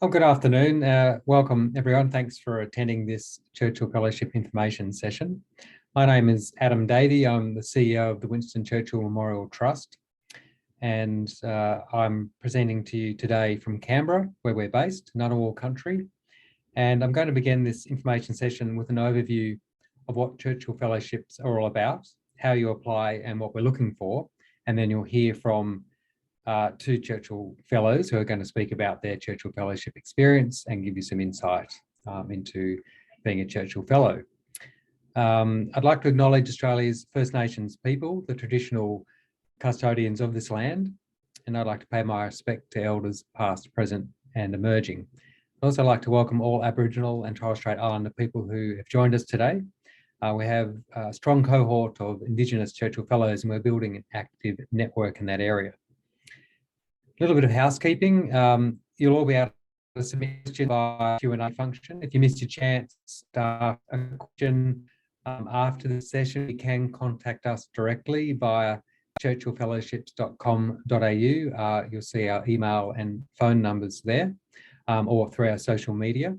Good afternoon. Welcome, everyone. Thanks for attending this Churchill Fellowship information session. My name is Adam Davey. I'm the CEO of the Winston Churchill Memorial Trust, and I'm presenting to you today from Canberra, where we're based, Ngunnawal country. And I'm going to begin this information session with an overview of what Churchill Fellowships are all about, how you apply and what we're looking for. And then you'll hear from two Churchill Fellows who are going to speak about their Churchill Fellowship experience and give you some insight into being a Churchill Fellow. I'd like to acknowledge Australia's First Nations people, the traditional custodians of this land, and I'd like to pay my respect to elders past, present and emerging. I'd also like to welcome all Aboriginal and Torres Strait Islander people who have joined us today. We have a strong cohort of Indigenous Churchill Fellows and we're building an active network in that area. A little bit of housekeeping. You'll all be able to submit questions via Q&A function. If you missed your chance to ask a question after the session, you can contact us directly via churchillfellowships.com.au. You'll see our email and phone numbers there, or through our social media.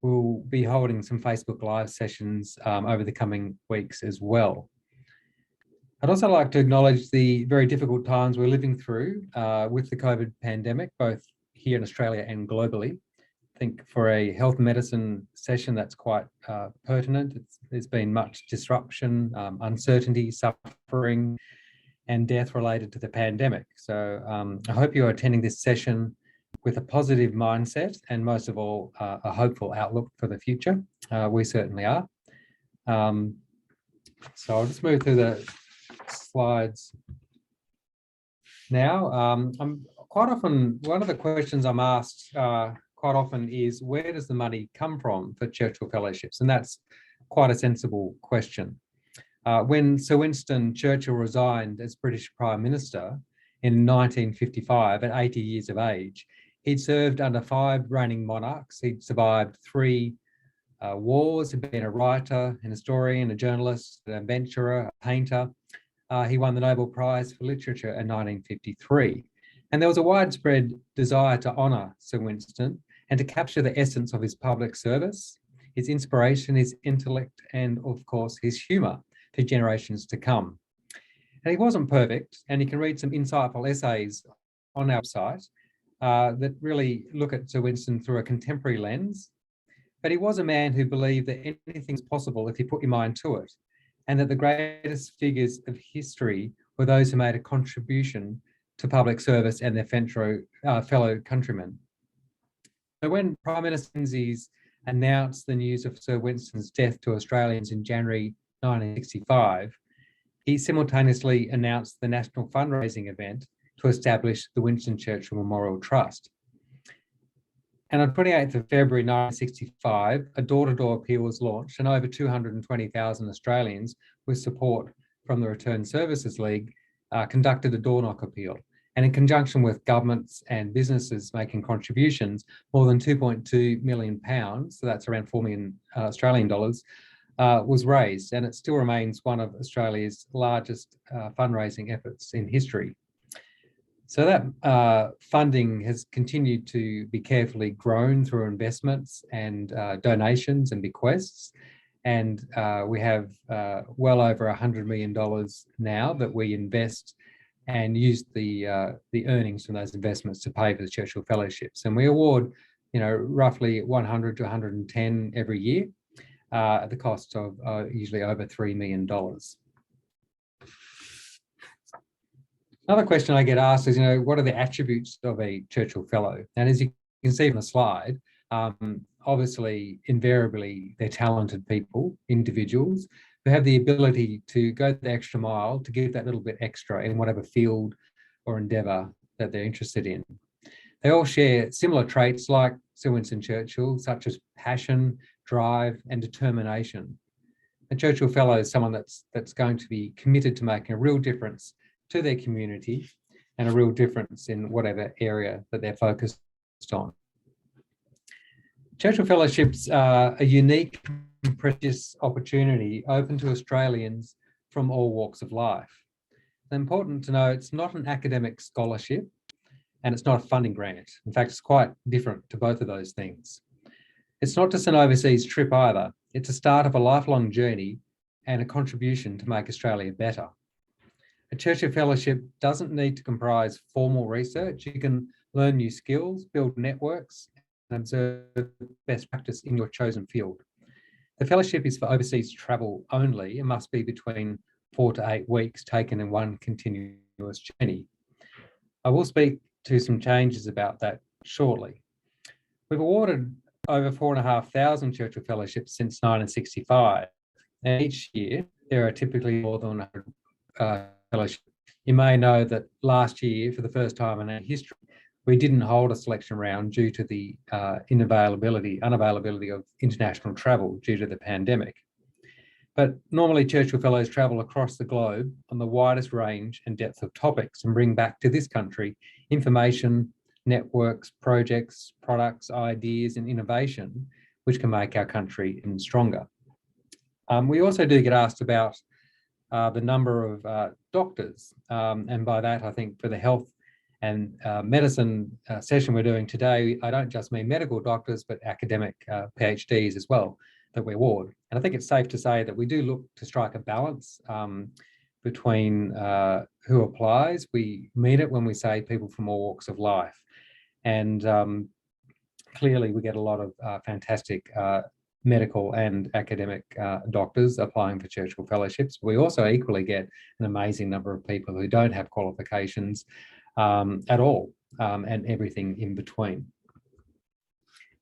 We'll be holding some Facebook Live sessions over the coming weeks as well. I'd also like to acknowledge the very difficult times we're living through with the COVID pandemic, both here in Australia and globally. I think for a health and medicine session, that's quite pertinent. There's been much disruption, uncertainty, suffering, and death related to the pandemic. So I hope you are attending this session with a positive mindset and most of all, a hopeful outlook for the future. We certainly are. So I'll just move through the slides now. I'm quite often, one of the questions I'm asked quite often is, where does the money come from for Churchill Fellowships? And that's quite a sensible question. When Sir Winston Churchill resigned as British Prime Minister in 1955 at 80 years of age, he'd served under 5 reigning monarchs. He'd survived 3 wars. He'd been a writer, an historian, a journalist, an adventurer, a painter. He won the Nobel Prize for Literature in 1953. And there was a widespread desire to honour Sir Winston and to capture the essence of his public service, his inspiration, his intellect, and of course, his humour for generations to come. And he wasn't perfect, and you can read some insightful essays on our site that really look at Sir Winston through a contemporary lens. But he was a man who believed that anything's possible if you put your mind to it, and that the greatest figures of history were those who made a contribution to public service and their fellow countrymen. So when Prime Minister Menzies announced the news of Sir Winston's death to Australians in January 1965, he simultaneously announced the national fundraising event to establish the Winston Churchill Memorial Trust. And on 28th of February 1965, a door-to-door appeal was launched and over 220,000 Australians, with support from the Return Services League, conducted a door-knock appeal. And in conjunction with governments and businesses making contributions, more than £2.2 million, so that's around 4 million Australian dollars, was raised. And it still remains one of Australia's largest fundraising efforts in history. So that funding has continued to be carefully grown through investments and donations and bequests. And we have well over $100 million now that we invest and use the earnings from those investments to pay for the Churchill Fellowships. And we award, roughly 100 to 110 every year at the cost of usually over $3 million. Another question I get asked is, what are the attributes of a Churchill Fellow? And as you can see from the slide, obviously, invariably, they're talented people, individuals, who have the ability to go the extra mile to give that little bit extra in whatever field or endeavour that they're interested in. They all share similar traits like Sir Winston Churchill, such as passion, drive, and determination. A Churchill Fellow is someone that's going to be committed to making a real difference to their community and a real difference in whatever area that they're focused on. Churchill Fellowships are a unique and precious opportunity open to Australians from all walks of life. It's important to know it's not an academic scholarship, and it's not a funding grant. In fact, it's quite different to both of those things. It's not just an overseas trip either. It's a start of a lifelong journey and a contribution to make Australia better. A Churchill Fellowship doesn't need to comprise formal research. You can learn new skills, build networks, and observe best practice in your chosen field. The fellowship is for overseas travel only and must be between 4 to 8 weeks taken in one continuous journey. I will speak to some changes about that shortly. We've awarded over 4,500 Churchill Fellowships since 1965. And each year, there are typically more than 100 fellowships. You may know that last year, for the first time in our history, we didn't hold a selection round due to the unavailability of international travel due to the pandemic. But normally Churchill Fellows travel across the globe on the widest range and depth of topics and bring back to this country information, networks, projects, products, ideas, and innovation, which can make our country even stronger. We also do get asked about the number of doctors, and by that I think for the health and medicine session we're doing today, I don't just mean medical doctors, but academic PhDs as well that we award. And I think it's safe to say that we do look to strike a balance between who applies. We mean it when we say people from all walks of life. And clearly we get a lot of fantastic medical and academic doctors applying for Churchill Fellowships. We also equally get an amazing number of people who don't have qualifications at all, and everything in between.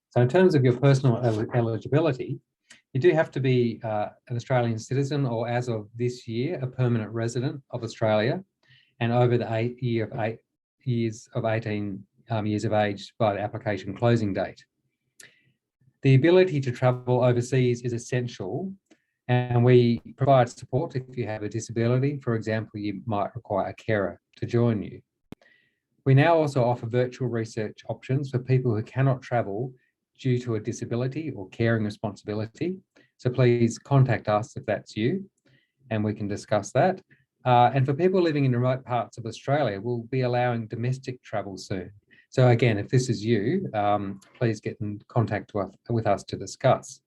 So in terms of your personal eligibility, you do have to be an Australian citizen or, as of this year, a permanent resident of Australia and over the 18 years of age by the application closing date. The ability to travel overseas is essential, and we provide support if you have a disability. For example, you might require a carer to join you. We now also offer virtual research options for people who cannot travel due to a disability or caring responsibility. So please contact us if that's you, and we can discuss that. And for people living in remote parts of Australia, we'll be allowing domestic travel soon. So again, if this is you, please get in contact with us to discuss.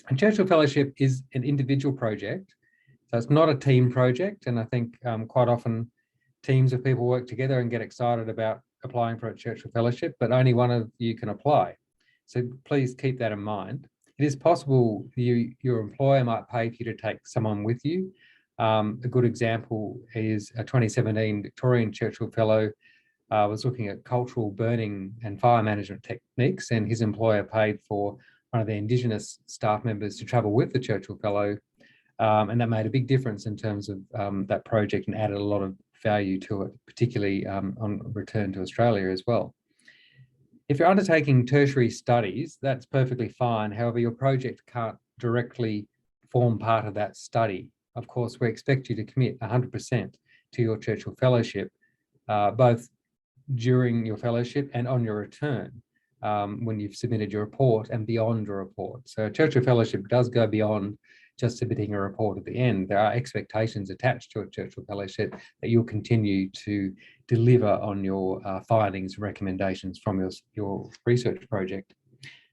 And Churchill Fellowship is an individual project, so it's not a team project. And I think quite often teams of people work together and get excited about applying for a Churchill Fellowship, but only one of you can apply. So please keep that in mind. It is possible your employer might pay for you to take someone with you. A good example is a 2017 Victorian Churchill Fellow was looking at cultural burning and fire management techniques, and his employer paid for one of their Indigenous staff members to travel with the Churchill Fellow, and that made a big difference in terms of that project and added a lot of value to it, particularly on return to Australia as well. If you're undertaking tertiary studies, that's perfectly fine. However, your project can't directly form part of that study. Of course, we expect you to commit 100% to your Churchill Fellowship, both during your fellowship and on your return, when you've submitted your report and beyond your report. So a Churchill Fellowship does go beyond just submitting a report at the end. There are expectations attached to a Churchill Fellowship that you'll continue to deliver on your findings and recommendations from your research project.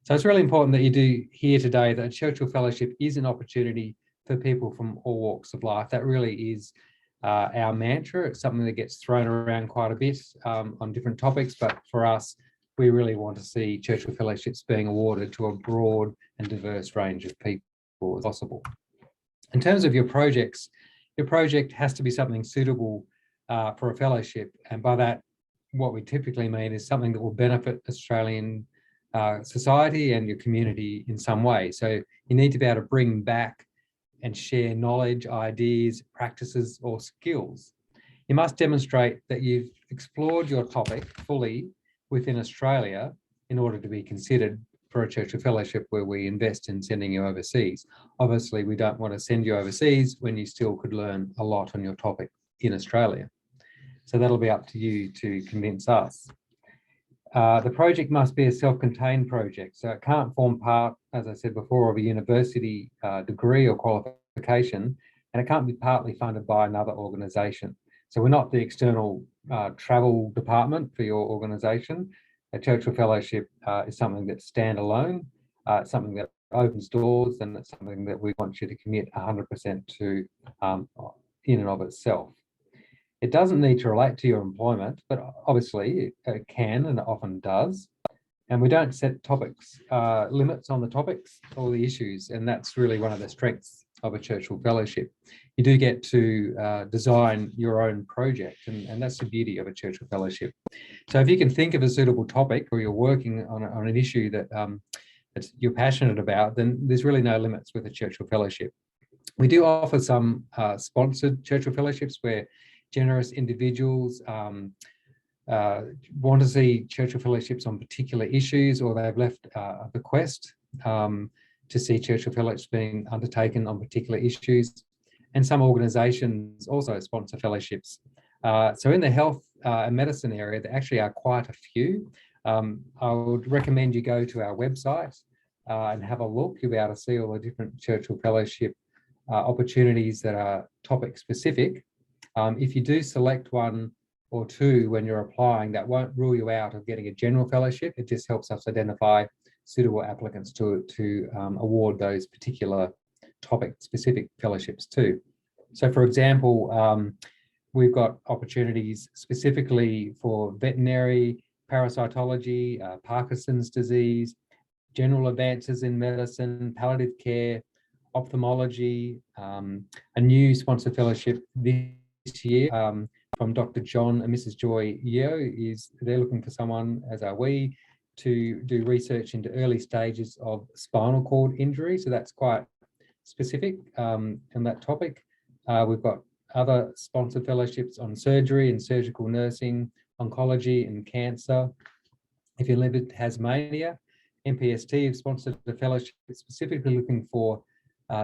So it's really important that you do hear today that a Churchill Fellowship is an opportunity for people from all walks of life. That really is our mantra. It's something that gets thrown around quite a bit on different topics, but for us, we really want to see Churchill Fellowships being awarded to a broad and diverse range of people as possible. In terms of your projects, your project has to be something suitable for a fellowship, and by that, what we typically mean is something that will benefit Australian society and your community in some way. So you need to be able to bring back and share knowledge, ideas, practices, or skills. You must demonstrate that you've explored your topic fully within Australia in order to be considered for a Churchill Fellowship where we invest in sending you overseas. Obviously, we don't want to send you overseas when you still could learn a lot on your topic in Australia. So that'll be up to you to convince us. The project must be a self-contained project, so it can't form part, as I said before, of a university degree or qualification, and it can't be partly funded by another organisation. So we're not the external travel department for your organisation. A Churchill Fellowship is something that's standalone, something that opens doors, and it's something that we want you to commit 100% to in and of itself. It doesn't need to relate to your employment, but obviously it can and often does. And we don't set topics, limits on the topics or the issues, and that's really one of the strengths of a Churchill Fellowship. You do get to design your own project, and that's the beauty of a Churchill Fellowship. So if you can think of a suitable topic, or you're working on an issue that you're passionate about, then there's really no limits with a Churchill Fellowship. We do offer some sponsored Churchill Fellowships where generous individuals want to see Churchill Fellowships on particular issues, or they've left a bequest to see Churchill Fellowships being undertaken on particular issues. And some organisations also sponsor fellowships. So in the health and medicine area, there actually are quite a few. I would recommend you go to our website and have a look. You'll be able to see all the different Churchill Fellowship opportunities that are topic specific. If you do select one or two when you're applying, that won't rule you out of getting a general fellowship. It just helps us identify suitable applicants to award those particular topic specific fellowships too. So for example, we've got opportunities specifically for veterinary, parasitology, Parkinson's disease, general advances in medicine, palliative care, ophthalmology, a new sponsored fellowship this year from Dr. John and Mrs. Joy Yeo. They're looking for someone, as are we, to do research into early stages of spinal cord injury. So that's quite specific in that topic. We've got other sponsored fellowships on surgery and surgical nursing, oncology and cancer. If you live in Tasmania, MPST have sponsored a fellowship specifically looking for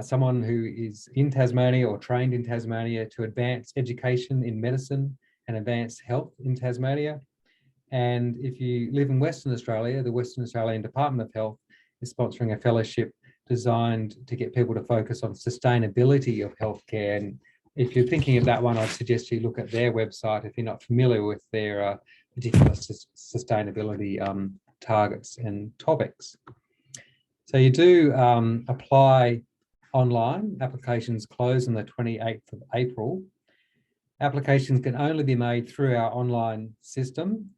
someone who is in Tasmania or trained in Tasmania to advance education in medicine and advance health in Tasmania. And if you live in Western Australia, the Western Australian Department of Health is sponsoring a fellowship designed to get people to focus on sustainability of healthcare. And if you're thinking of that one, I'd suggest you look at their website if you're not familiar with their particular sustainability targets and topics. So you do apply online. Applications close on the 28th of April. Applications can only be made through our online system.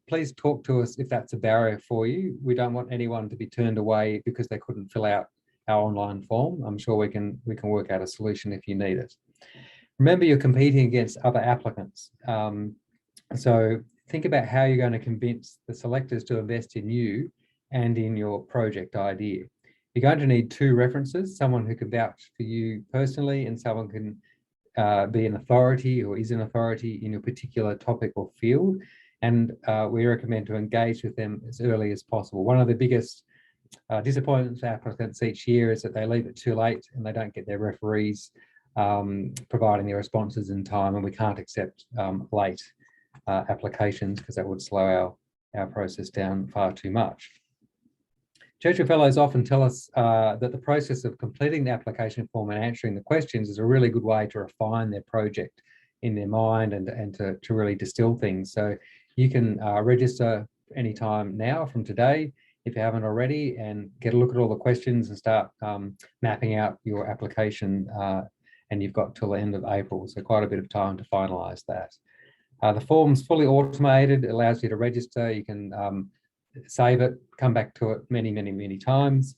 Please talk to us if that's a barrier for you. We don't want anyone to be turned away because they couldn't fill out our online form. I'm sure we can work out a solution if you need it. Remember, you're competing against other applicants. So think about how you're going to convince the selectors to invest in you and in your project idea. You're going to need two references, someone who can vouch for you personally and someone can be an authority or is an authority in your particular topic or field. And we recommend to engage with them as early as possible. One of the biggest disappointments for applicants each year is that they leave it too late and they don't get their referees providing their responses in time, and we can't accept late applications because that would slow our process down far too much. Churchill Fellows often tell us that the process of completing the application form and answering the questions is a really good way to refine their project in their mind and to really distill things. So you can register anytime now from today if you haven't already, and get a look at all the questions and start mapping out your application, and you've got till the end of April, so quite a bit of time to finalise that. The form's fully automated. It allows you to register. You can save it, come back to it many times.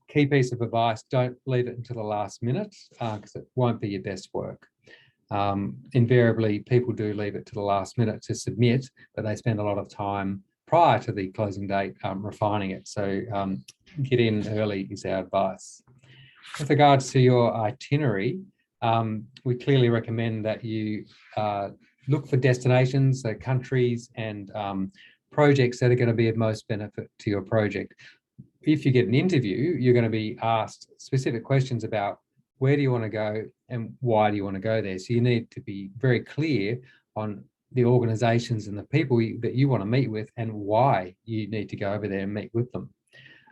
Key piece of advice, don't leave it until the last minute because it won't be your best work. Invariably, people do leave it to the last minute to submit, but they spend a lot of time prior to the closing date refining it. So get in early is our advice. With regards to your itinerary, we clearly recommend that you look for destinations, so countries and projects that are going to be of most benefit to your project. If you get an interview, you're going to be asked specific questions about where do you want to go and why do you want to go there. So you need to be very clear on the organisations and the people that you want to meet with and why you need to go over there and meet with them.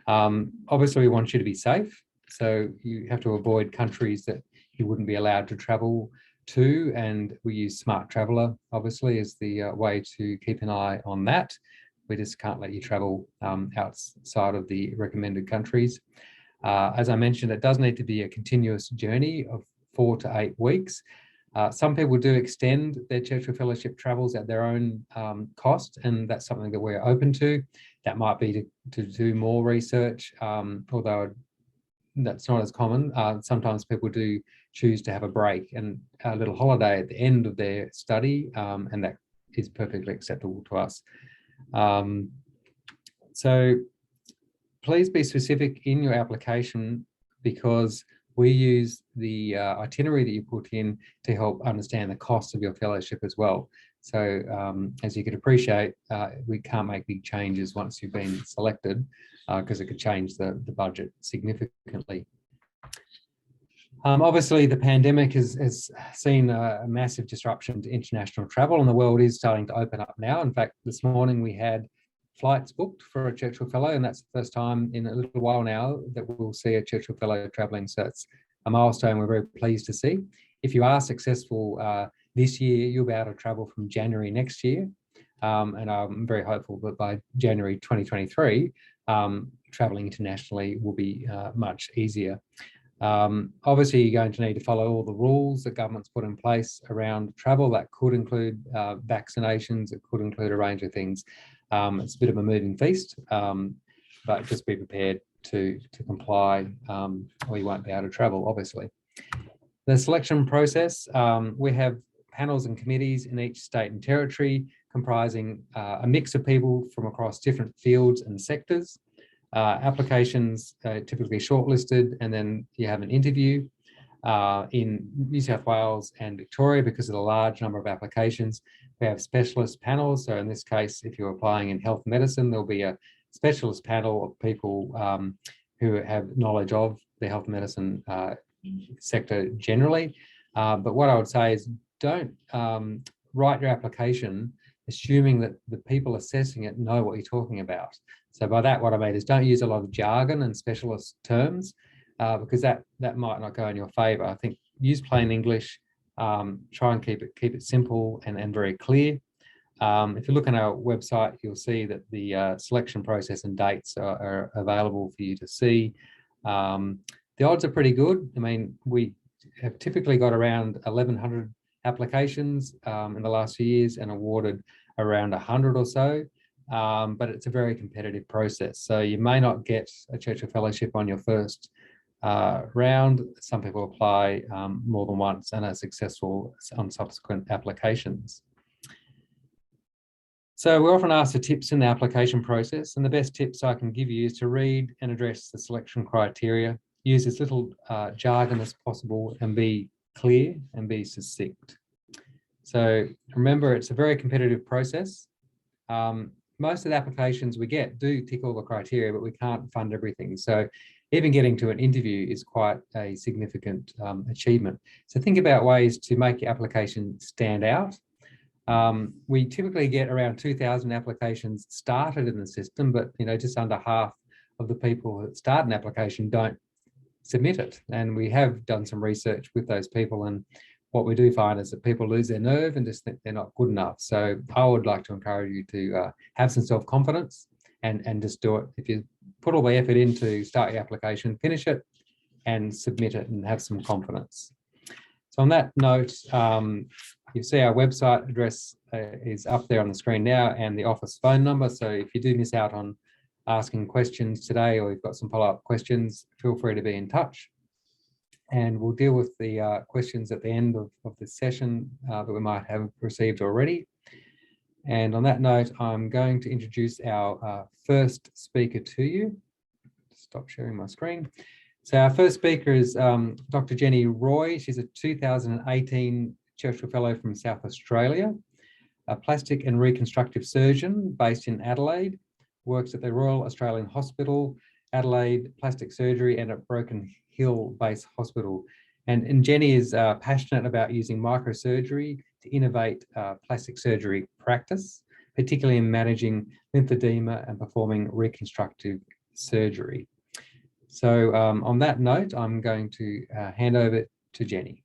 Obviously, we want you to be safe, so you have to avoid countries that you wouldn't be allowed to travel to, and we use Smart Traveller, obviously, as the way to keep an eye on that. We just can't let you travel outside of the recommended countries. As I mentioned, it does need to be a continuous journey of 4 to 8 weeks. Some people do extend their Churchill Fellowship travels at their own cost, and that's something that we're open to. That might be to do more research, although that's not as common. Sometimes people do choose to have a break and a little holiday at the end of their study, and that is perfectly acceptable to us. So please be specific in your application, because we use the itinerary that you put in to help understand the cost of your fellowship as well. So as you could appreciate, we can't make big changes once you've been selected, because it could change the budget significantly. Obviously, the pandemic has seen a massive disruption to international travel, and the world is starting to open up now. In fact, this morning we had flights booked for a Churchill Fellow, and that's the first time in a little while now that we'll see a Churchill Fellow travelling. So it's a milestone we're very pleased to see. If you are successful this year, you'll be able to travel from January next year. And I'm very hopeful that by January 2023, travelling internationally will be much easier. Obviously, you're going to need to follow all the rules that government's put in place around travel. That could include vaccinations, it could include a range of things. It's a bit of a moving feast, but just be prepared to comply, or you won't be able to travel, obviously. The selection process, we have panels and committees in each state and territory comprising a mix of people from across different fields and sectors. Applications typically shortlisted, and then you have an interview. In New South Wales and Victoria, because of the large number of applications, we have specialist panels. So in this case, if you're applying in health medicine, there'll be a specialist panel of people who have knowledge of the health medicine sector generally. But what I would say is don't write your application assuming that the people assessing it know what you're talking about. So by that, what I mean is don't use a lot of jargon and specialist terms, because that might not go in your favour. I think use plain English, try and keep it simple and very clear. If you look on our website, you'll see that the selection process and dates are available for you to see. The odds are pretty good. I mean, we have typically got around 1,100 applications in the last few years and awarded around 100 or so. But it's a very competitive process. So you may not get a Churchill Fellowship on your first round. Some people apply more than once and are successful on subsequent applications. So we're often asked for tips in the application process, and the best tips I can give you is to read and address the selection criteria, use as little jargon as possible, and be clear and be succinct. So remember, it's a very competitive process. Most of the applications we get do tick all the criteria, but we can't fund everything. So even getting to an interview is quite a significant achievement. So think about ways to make your application stand out. We typically get around 2,000 applications started in the system, but just under half of the people that start an application don't submit it. And we have done some research with those people, and what we do find is that people lose their nerve and just think they're not good enough. So I would like to encourage you to have some self-confidence and just do it. If you put all the effort in to start your application, finish it and submit it and have some confidence. So on that note, you see our website address is up there on the screen now, and the office phone number. So if you do miss out on asking questions today, or you've got some follow-up questions, feel free to be in touch. And we'll deal with the questions at the end of this session that we might have received already. And on that note, I'm going to introduce our first speaker to you. Stop sharing my screen. So our first speaker is Dr. Jenny Roy. She's a 2018 Churchill Fellow from South Australia, a plastic and reconstructive surgeon based in Adelaide, works at the Royal Australian Hospital, Adelaide Plastic Surgery, and at Broken Hill Base Hospital. And Jenny is passionate about using microsurgery to innovate plastic surgery practice, particularly in managing lymphedema and performing reconstructive surgery. So on that note, I'm going to hand over to Jenny.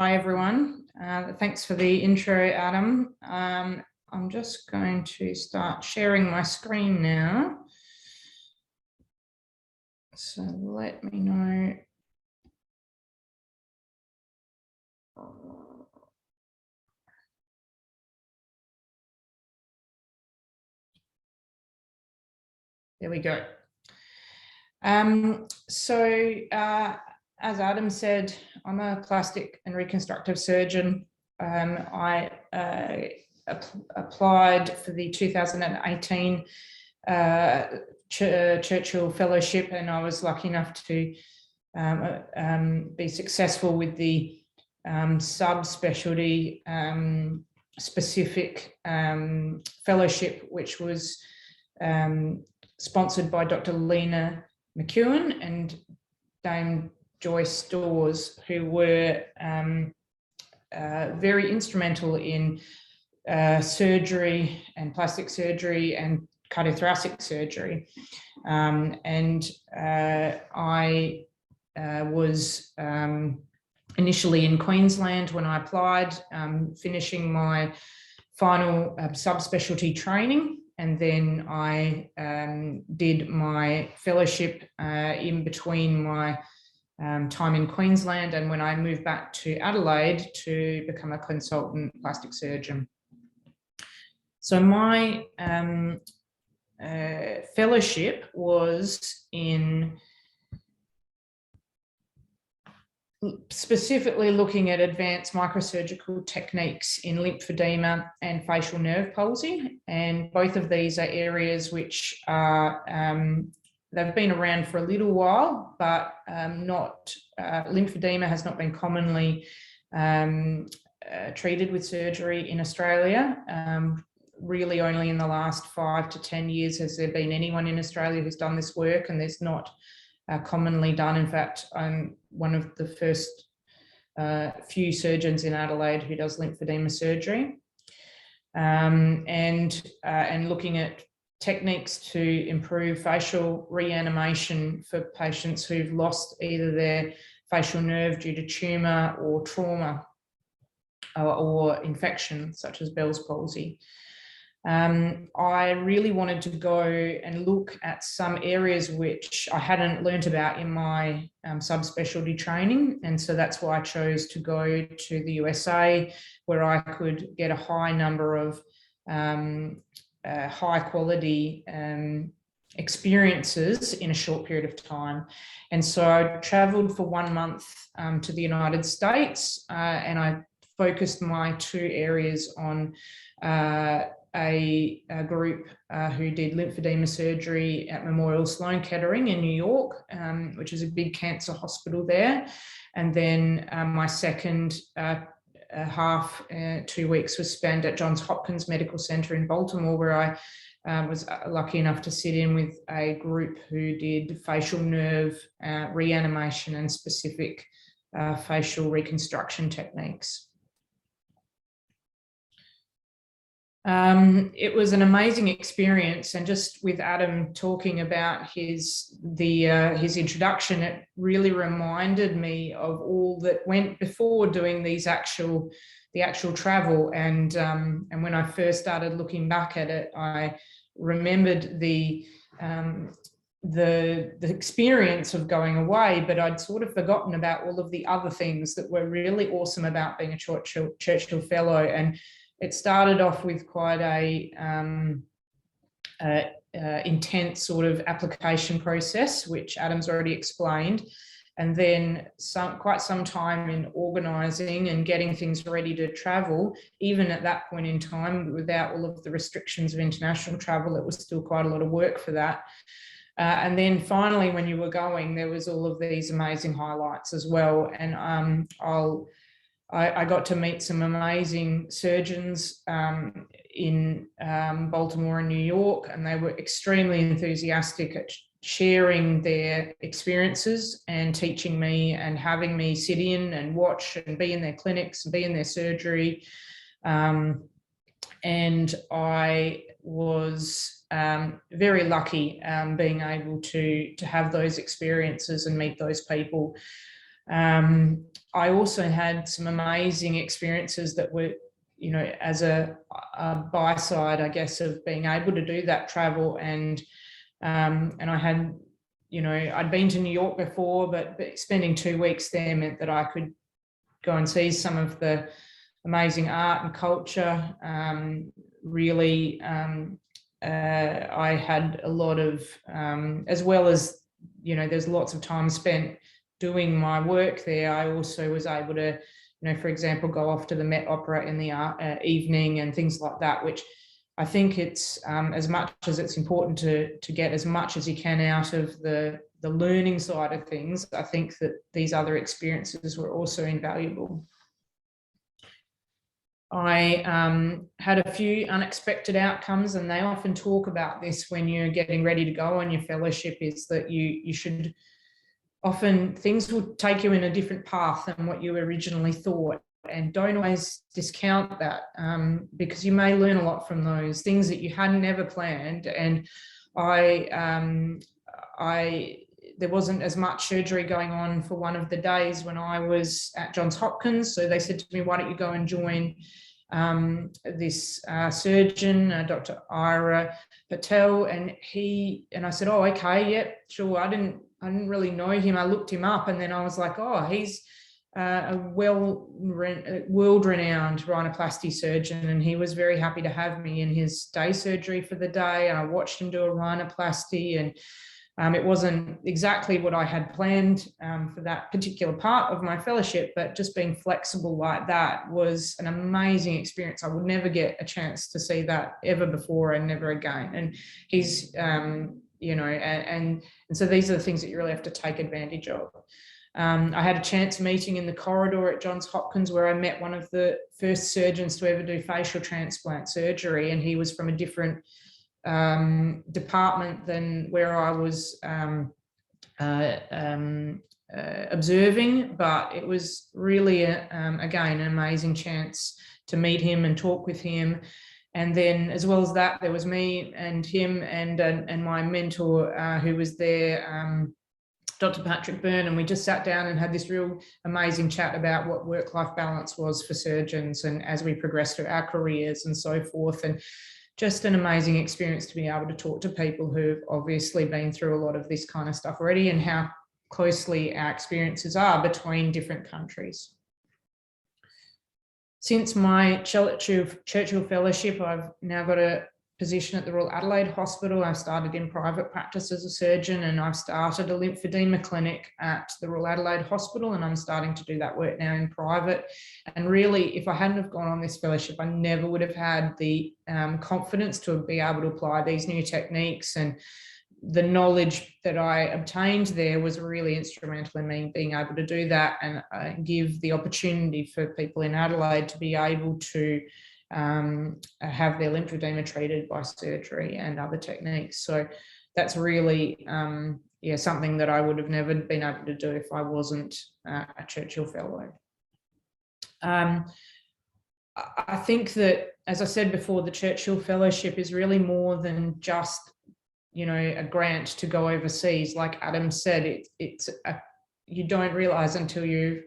Hi, everyone. Thanks for the intro, Adam. I'm just going to start sharing my screen now. So let me know. There we go. As Adam said, I'm a plastic and reconstructive surgeon. I applied for the 2018 Churchill Fellowship, and I was lucky enough to be successful with the subspecialty specific fellowship, which was sponsored by Dr. Lena McEwen and Dame Joyce Dawes, who were very instrumental in surgery and plastic surgery and cardiothoracic surgery. I was initially in Queensland when I applied, finishing my final subspecialty training. And then I did my fellowship in between my time in Queensland and when I moved back to Adelaide to become a consultant plastic surgeon. So my fellowship was in specifically looking at advanced microsurgical techniques in lymphedema and facial nerve palsy. And both of these are areas which are, they've been around for a little while, but lymphedema has not been commonly treated with surgery in Australia. Really only in the last 5 to 10 years has there been anyone in Australia who's done this work, and there's not commonly done. In fact, I'm one of the first few surgeons in Adelaide who does lymphedema surgery, and looking at techniques to improve facial reanimation for patients who've lost either their facial nerve due to tumour or trauma or infection, such as Bell's palsy. I really wanted to go and look at some areas which I hadn't learnt about in my subspecialty training, and so that's why I chose to go to the USA, where I could get a high number of high quality experiences in a short period of time. And so I travelled for 1 month to the United States, and I focused my 2 areas on a group who did lymphedema surgery at Memorial Sloan Kettering in New York, which is a big cancer hospital there. And then my second half, 2 weeks, was spent at Johns Hopkins Medical Center in Baltimore, where I was lucky enough to sit in with a group who did facial nerve reanimation and specific facial reconstruction techniques. It was an amazing experience, and just with Adam talking about his introduction, it really reminded me of all that went before doing the actual travel. And when I first started looking back at it, I remembered the experience of going away, but I'd sort of forgotten about all of the other things that were really awesome about being a Churchill Fellow. And it started off with quite a intense sort of application process, which Adam's already explained, and then quite some time in organising and getting things ready to travel. Even at that point in time, without all of the restrictions of international travel, it was still quite a lot of work for that. And then finally, when you were going, there was all of these amazing highlights as well. And I got to meet some amazing surgeons in Baltimore and New York, and they were extremely enthusiastic at sharing their experiences and teaching me and having me sit in and watch and be in their clinics and be in their surgery. And I was very lucky being able to have those experiences and meet those people. I also had some amazing experiences that were, you know, as a by side, I guess, of being able to do that travel. And I had, you know, I'd been to New York before, but spending 2 weeks there meant that I could go and see some of the amazing art and culture. Really, I had a lot of, as well as, you know, there's lots of time spent doing my work there. I also was able to, you know, for example, go off to the Met Opera in the evening and things like that, which I think it's, as much as it's important to get as much as you can out of the learning side of things, I think that these other experiences were also invaluable. I had a few unexpected outcomes, and they often talk about this when you're getting ready to go on your fellowship, is that you should often, things will take you in a different path than what you originally thought, and don't always discount that, because you may learn a lot from those things that you hadn't ever planned. And there wasn't as much surgery going on for one of the days when I was at Johns Hopkins. So they said to me, why don't you go and join this surgeon, Dr. Ira Patel? And I said, oh, okay, yep, sure. I didn't really know him. I looked him up, and then I was like, oh, he's a world-renowned rhinoplasty surgeon, and he was very happy to have me in his day surgery for the day. And I watched him do a rhinoplasty, and it wasn't exactly what I had planned for that particular part of my fellowship, but just being flexible like that was an amazing experience. I would never get a chance to see that ever before and never again. And he's, you know, and so these are the things that you really have to take advantage of. I had a chance meeting in the corridor at Johns Hopkins where I met one of the first surgeons to ever do facial transplant surgery, and he was from a different department than where I was observing, but it was really again an amazing chance to meet him and talk with him. And then, as well as that, there was me and him and my mentor who was there, Dr. Patrick Byrne, and we just sat down and had this real amazing chat about what work-life balance was for surgeons, and as we progressed through our careers and so forth. And just an amazing experience to be able to talk to people who've obviously been through a lot of this kind of stuff already, and how closely our experiences are between different countries. Since my Churchill Fellowship, I've now got a position at the Royal Adelaide Hospital. I've started in private practice as a surgeon, and I've started a lymphedema clinic at the Royal Adelaide Hospital, and I'm starting to do that work now in private. And really, if I hadn't have gone on this fellowship, I never would have had the confidence to be able to apply these new techniques, and the knowledge that I obtained there was really instrumental in me being able to do that and give the opportunity for people in Adelaide to be able to have their lymphedema treated by surgery and other techniques. So that's really something that I would have never been able to do if I wasn't a Churchill Fellow. I think that, as I said before, the Churchill Fellowship is really more than just, you know, a grant to go overseas. Like Adam said, you don't realise until you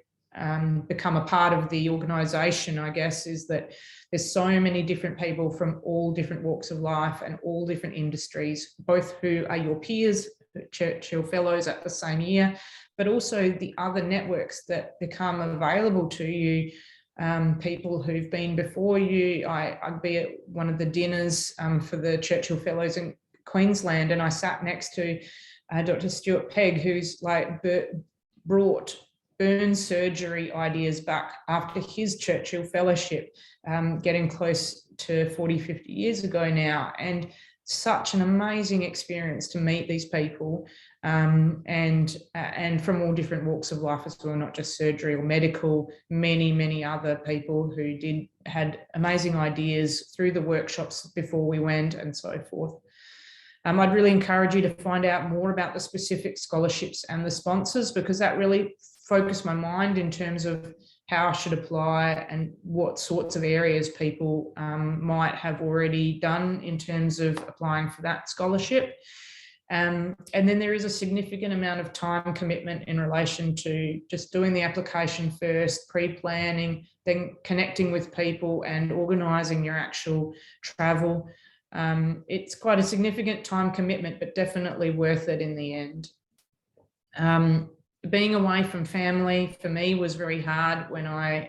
become a part of the organisation, I guess, is that there's so many different people from all different walks of life and all different industries, both who are your peers, Churchill Fellows at the same year, but also the other networks that become available to you, people who've been before you. I'd be at one of the dinners for the Churchill Fellows in Queensland, and I sat next to Dr. Stuart Pegg, who's like brought burn surgery ideas back after his Churchill Fellowship, getting close to 40, 50 years ago now. And such an amazing experience to meet these people, and from all different walks of life as well, not just surgery or medical, many other people who had amazing ideas through the workshops before we went and so forth. I'd really encourage you to find out more about the specific scholarships and the sponsors, because that really focused my mind in terms of how I should apply and what sorts of areas people might have already done in terms of applying for that scholarship. And then there is a significant amount of time commitment in relation to just doing the application first, pre-planning, then connecting with people and organising your actual travel. It's quite a significant time commitment, but definitely worth it in the end. Being away from family for me was very hard when I,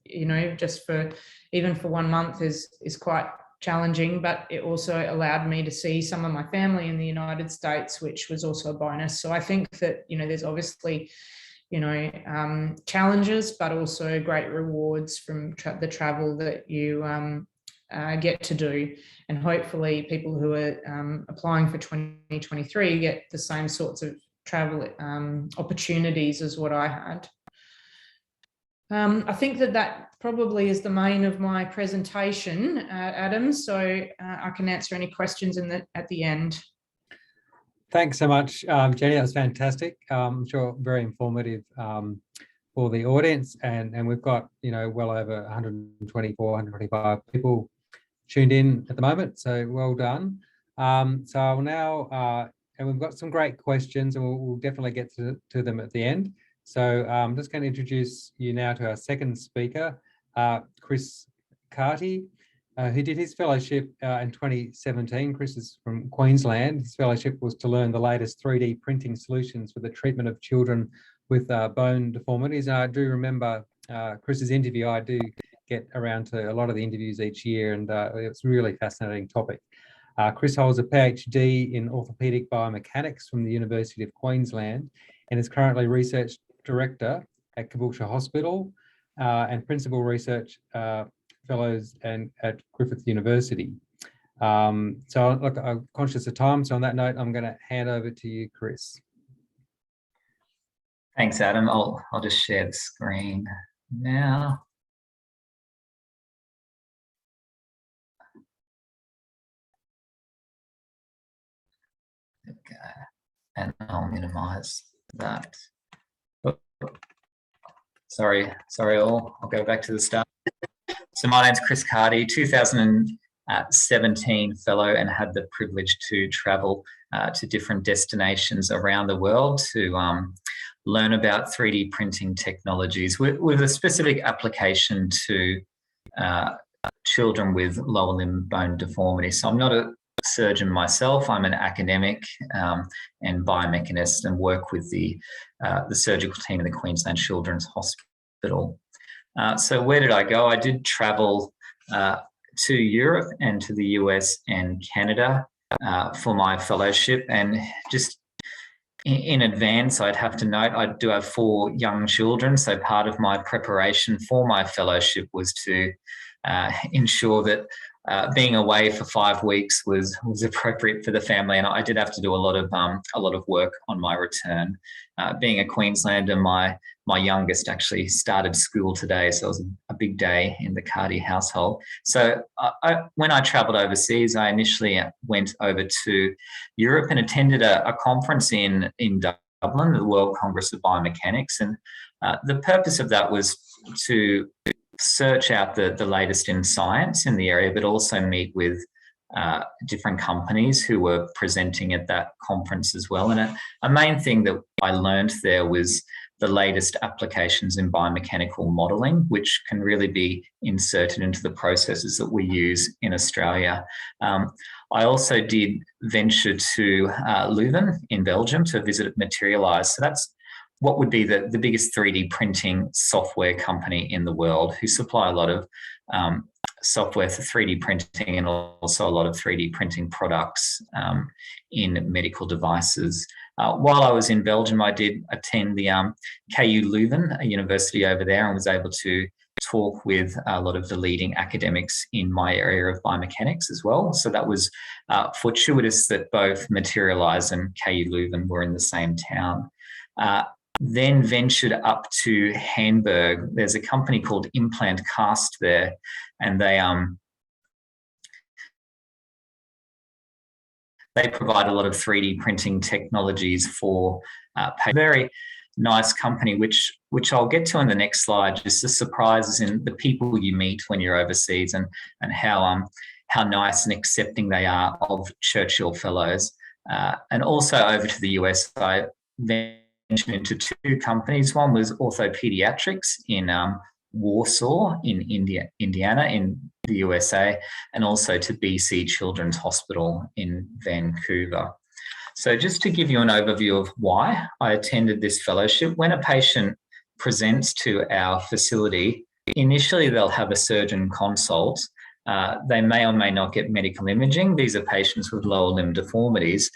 even for 1 month is quite challenging, but it also allowed me to see some of my family in the United States, which was also a bonus. So I think that, there's obviously, challenges, but also great rewards from the travel that you get to do. And hopefully people who are applying for 2023 get the same sorts of travel opportunities as what I had. I think that probably is the main of my presentation, Adam, so I can answer any questions at the end. Thanks so much, Jenny. That was fantastic. I'm sure very informative for the audience, and we've got well over 124, 125 people tuned in at the moment, so well done. So I'll now, and we've got some great questions, and we'll definitely get to them at the end. So I'm just going to introduce you now to our second speaker, Chris Carty, who did his fellowship in 2017. Chris is from Queensland. His fellowship was to learn the latest 3D printing solutions for the treatment of children with bone deformities. And I do remember Chris's interview. I do get around to a lot of the interviews each year, and it's a really fascinating topic. Chris holds a PhD in orthopaedic biomechanics from the University of Queensland and is currently research director at Caboolture Hospital and principal research fellows at Griffith University. So look, I'm conscious of time. So on that note, I'm going to hand over to you, Chris. Thanks, Adam. I'll just share the screen now. Okay, and I'll minimize that. Sorry all, I'll go back to the start. So my name's Chris Carty, 2017 fellow, and had the privilege to travel to different destinations around the world to learn about 3D printing technologies with a specific application to children with lower limb bone deformity. So I'm not a surgeon myself, I'm an academic and biomechanist, and work with the surgical team in the Queensland Children's Hospital. So where did I go? I did travel to Europe and to the US and Canada for my fellowship, and just in advance, I'd have to note I do have 4 young children, so part of my preparation for my fellowship was to ensure that being away for 5 weeks was appropriate for the family, and I did have to do a lot of work on my return. Being a Queenslander, my youngest actually started school today, so it was a big day in the Carty household. So when I travelled overseas, I initially went over to Europe and attended a conference in Dublin, the World Congress of Biomechanics, and the purpose of that was to search out the latest in science in the area, but also meet with different companies who were presenting at that conference as well. And a main thing that I learned there was the latest applications in biomechanical modelling, which can really be inserted into the processes that we use in Australia. I also did venture to Leuven in Belgium to visit Materialise. So that's what would be the biggest 3D printing software company in the world, who supply a lot of software for 3D printing and also a lot of 3D printing products in medical devices. While I was in Belgium, I did attend the KU Leuven, a university over there, and was able to talk with a lot of the leading academics in my area of biomechanics as well. So that was fortuitous that both Materialise and KU Leuven were in the same town. Then ventured up to Hamburg. There's a company called Implant Cast there, and they provide a lot of 3D printing technologies for very nice company, which I'll get to in the next slide. Just the surprises in the people you meet when you're overseas, and how nice and accepting they are of Churchill Fellows. And also over to the US, I ventured into two companies. One was Orthopediatrics in Warsaw in Indiana in the USA, and also to BC Children's Hospital in Vancouver. So just to give you an overview of why I attended this fellowship, when a patient presents to our facility, initially they'll have a surgeon consult. They may or may not get medical imaging. These are patients with lower limb deformities.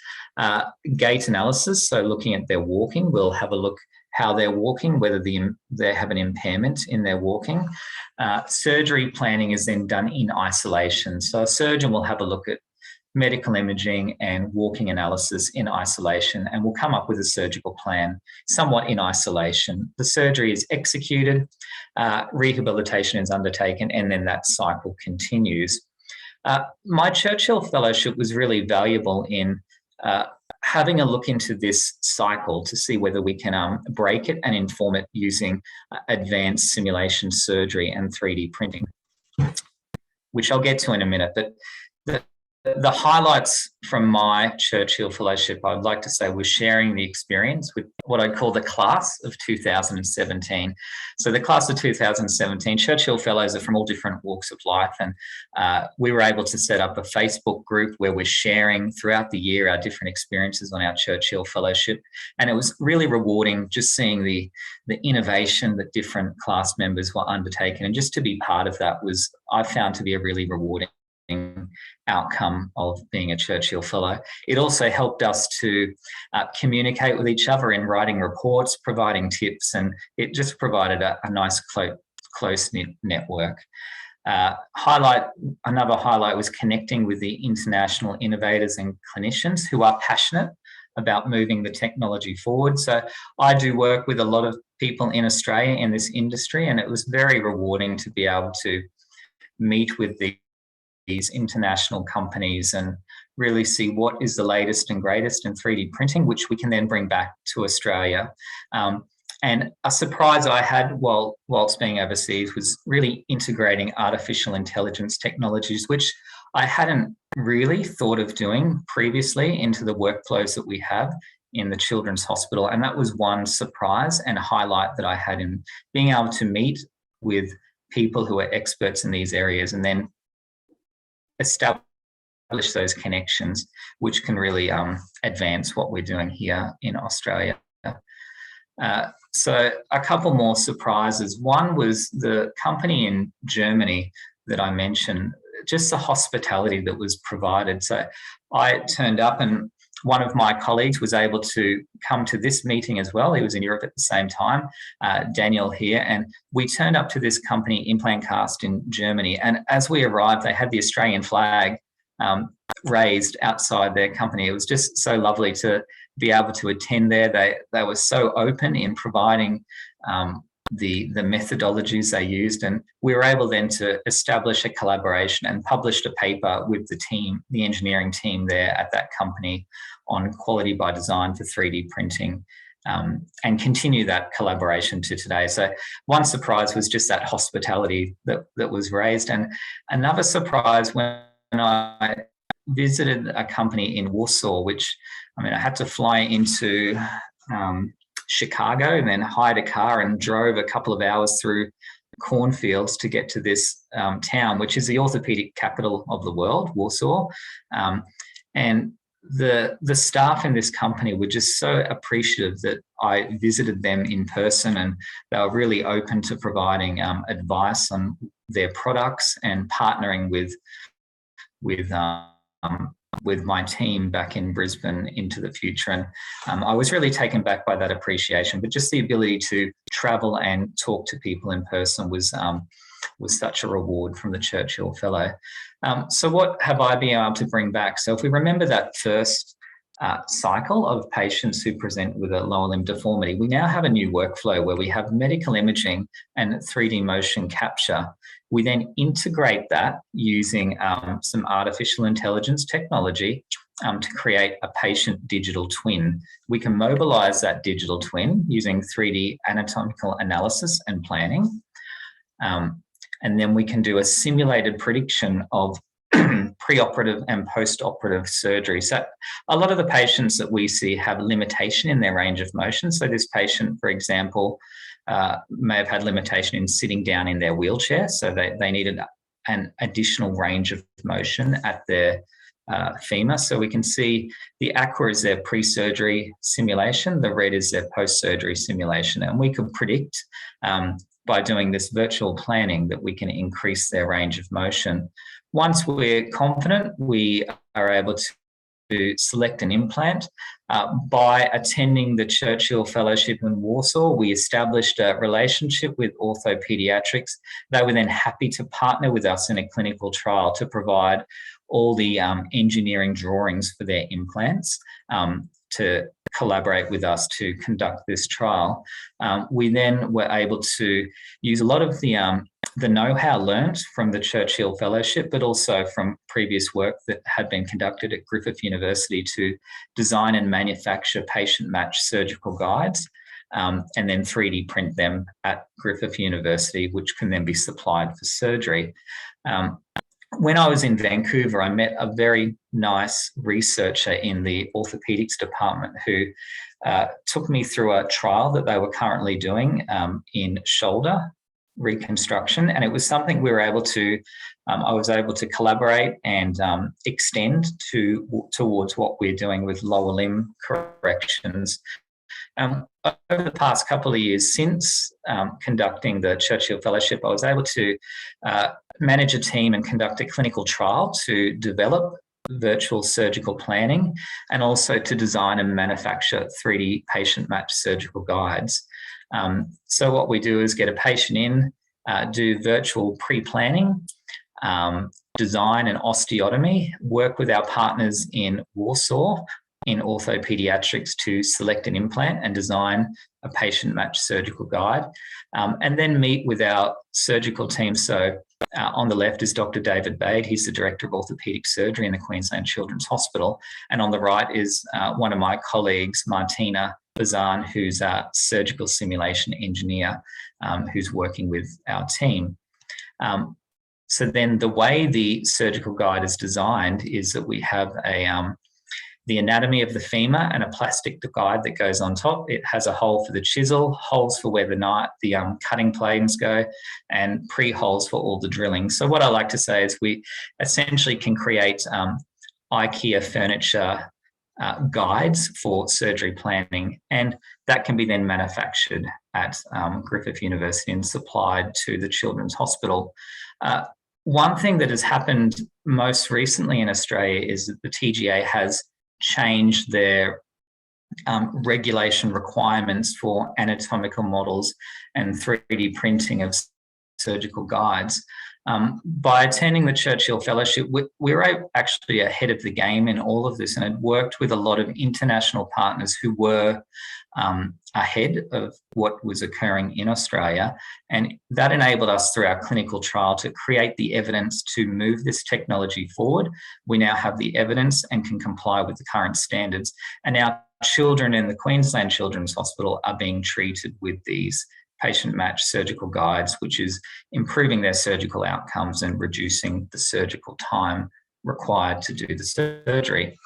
Gait analysis, so looking at their walking, we'll have a look how they're walking, whether they have an impairment in their walking. Surgery planning is then done in isolation. So a surgeon will have a look at medical imaging and walking analysis in isolation, and we'll come up with a surgical plan somewhat in isolation. The surgery is executed, rehabilitation is undertaken, and then that cycle continues. My Churchill Fellowship was really valuable in having a look into this cycle to see whether we can break it and inform it using advanced simulation surgery and 3D printing, which I'll get to in a minute. But the highlights from my Churchill Fellowship, I'd like to say, was sharing the experience with what I call the class of 2017. So the class of 2017, Churchill Fellows are from all different walks of life, and we were able to set up a Facebook group where we're sharing throughout the year our different experiences on our Churchill Fellowship. And it was really rewarding just seeing the innovation that different class members were undertaking, and just to be part of that was, I found to be a really rewarding outcome of being a Churchill Fellow. It also helped us to communicate with each other in writing reports, providing tips, and it just provided a nice close-knit network. Another highlight was connecting with the international innovators and clinicians who are passionate about moving the technology forward. So I do work with a lot of people in Australia in this industry, and it was very rewarding to be able to meet with these international companies and really see what is the latest and greatest in 3D printing, which we can then bring back to Australia. And a surprise I had whilst being overseas was really integrating artificial intelligence technologies, which I hadn't really thought of doing previously into the workflows that we have in the Children's Hospital. And that was one surprise and highlight that I had in being able to meet with people who are experts in these areas and then establish those connections, which can really advance what we're doing here in Australia. So a couple more surprises. One was the company in Germany that I mentioned, just the hospitality that was provided. So I turned up and one of my colleagues was able to come to this meeting as well. He was in Europe at the same time, Daniel here, and we turned up to this company, Implant Cast in Germany. And as we arrived, they had the Australian flag raised outside their company. It was just so lovely to be able to attend there. They were so open in providing the methodologies they used, and we were able then to establish a collaboration and published a paper with the team, the engineering team there at that company, on quality by design for 3D printing, and continue that collaboration to today. So one surprise was just that hospitality that was raised. And another surprise when I visited a company in Warsaw, which, I mean, I had to fly into Chicago and then hired a car and drove a couple of hours through cornfields to get to this town, which is the orthopedic capital of the world, Warsaw. And the staff in this company were just so appreciative that I visited them in person, and they were really open to providing advice on their products and partnering with my team back in Brisbane into the future. And I was really taken back by that appreciation, but just the ability to travel and talk to people in person was such a reward from the Churchill Fellow. So what have I been able to bring back? So if we remember that first cycle of patients who present with a lower limb deformity, we now have a new workflow where we have medical imaging and 3D motion capture. We then integrate that using some artificial intelligence technology to create a patient digital twin. We can mobilize that digital twin using 3D anatomical analysis and planning. And then we can do a simulated prediction of preoperative and post-operative surgery. So a lot of the patients that we see have limitation in their range of motion. So this patient, for example, may have had limitation in sitting down in their wheelchair. So they needed an additional range of motion at their femur. So we can see the aqua is their pre-surgery simulation, the red is their post-surgery simulation. And we could predict by doing this virtual planning that we can increase their range of motion. Once we're confident, we are able to select an implant. By attending the Churchill Fellowship in Warsaw, we established a relationship with orthopediatrics. They were then happy to partner with us in a clinical trial to provide all the engineering drawings for their implants to collaborate with us to conduct this trial. We then were able to use a lot of the know-how learned from the Churchill Fellowship, but also from previous work that had been conducted at Griffith University to design and manufacture patient-matched surgical guides, and then 3D print them at Griffith University, which can then be supplied for surgery. When I was in Vancouver, I met a very nice researcher in the orthopedics department who took me through a trial that they were currently doing in shoulder reconstruction. And it was something we were able to, I was able to collaborate and extend towards what we're doing with lower limb corrections. Over the past couple of years since conducting the Churchill Fellowship, I was able to manage a team and conduct a clinical trial to develop virtual surgical planning and also to design and manufacture 3D patient-matched surgical guides. So what we do is get a patient in, do virtual pre-planning, design an osteotomy, work with our partners in Warsaw in orthopediatrics to select an implant and design a patient-matched surgical guide, and then meet with our surgical team. So on the left is Dr. David Bade. He's the Director of Orthopaedic Surgery in the Queensland Children's Hospital. And on the right is one of my colleagues, Martina Bazan, who's a surgical simulation engineer who's working with our team. So then the way the surgical guide is designed is that we have the anatomy of the femur and a plastic guide that goes on top. It has a hole for the chisel, holes for where the cutting planes go, and pre-holes for all the drilling. So what I like to say is we essentially can create IKEA furniture guides for surgery planning, and that can be then manufactured at Griffith University and supplied to the Children's Hospital. One thing that has happened most recently in Australia is that the TGA has changed their regulation requirements for anatomical models and 3D printing of surgical guides. By attending the Churchill Fellowship, we were actually ahead of the game in all of this and had worked with a lot of international partners who were ahead of what was occurring in Australia. And that enabled us through our clinical trial to create the evidence to move this technology forward. We now have the evidence and can comply with the current standards. And our children in the Queensland Children's Hospital are being treated with these patient-matched surgical guides, which is improving their surgical outcomes and reducing the surgical time required to do the surgery.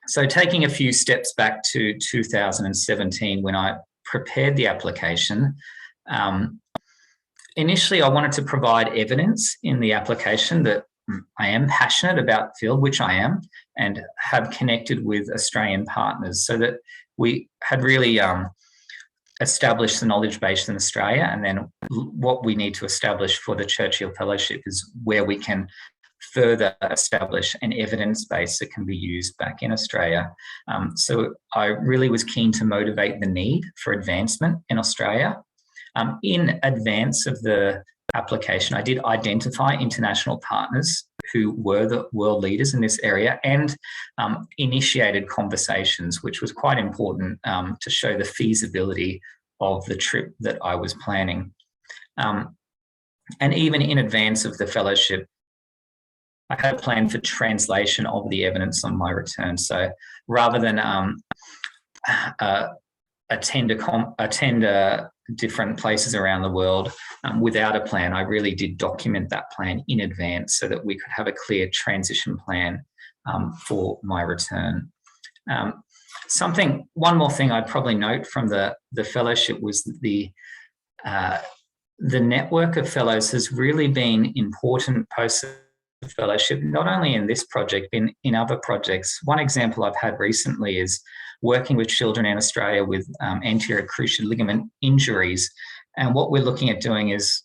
So taking a few steps back to 2017 when I prepared the application, initially I wanted to provide evidence in the application that I am passionate about the field, which I am, and have connected with Australian partners so that we had really establish the knowledge base in Australia, and then what we need to establish for the Churchill Fellowship is where we can further establish an evidence base that can be used back in Australia. So I really was keen to motivate the need for advancement in Australia. In advance of the application, I did identify international partners who were the world leaders in this area and initiated conversations, which was quite important to show the feasibility of the trip that I was planning. And even in advance of the fellowship, I had a plan for translation of the evidence on my return. So rather than a attend different places around the world without a plan. I really did document that plan in advance so that we could have a clear transition plan for my return. One more thing I'd probably note from the fellowship was that the network of fellows has really been important post fellowship, not only in this project, in other projects. One example I've had recently is working with children in Australia with anterior cruciate ligament injuries. And what we're looking at doing is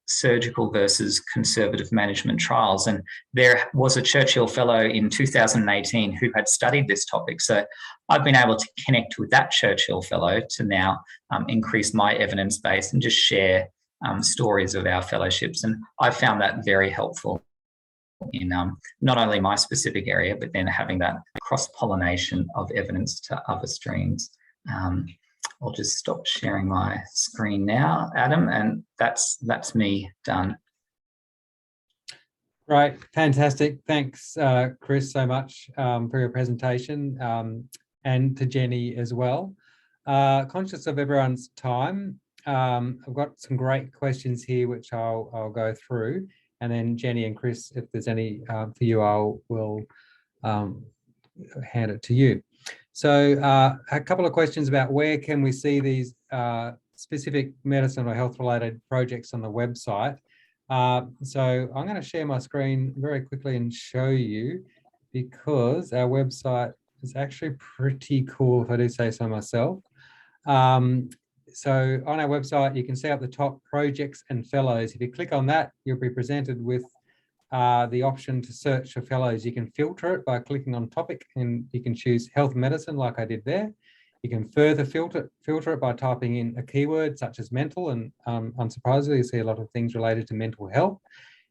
surgical versus conservative management trials. And there was a Churchill Fellow in 2018 who had studied this topic. So I've been able to connect with that Churchill Fellow to now increase my evidence base and just share stories of our fellowships. And I found that very helpful in not only my specific area, but then having that cross-pollination of evidence to other streams. I'll just stop sharing my screen now, Adam, and that's me done. Right, fantastic. Thanks, Chris, so much for your presentation, and to Jenny as well. Conscious of everyone's time, I've got some great questions here, which I'll go through. And then Jenny and Chris, if there's any for you, will hand it to you. So a couple of questions about where can we see these specific medicine or health related projects on the website. So I'm going to share my screen very quickly and show you, because our website is actually pretty cool, if I do say so myself. So on our website, you can see up the top projects and fellows. If you click on that, you'll be presented with the option to search for fellows. You can filter it by clicking on topic, and you can choose health medicine like I did there. You can further filter it by typing in a keyword such as mental, and unsurprisingly, you see a lot of things related to mental health.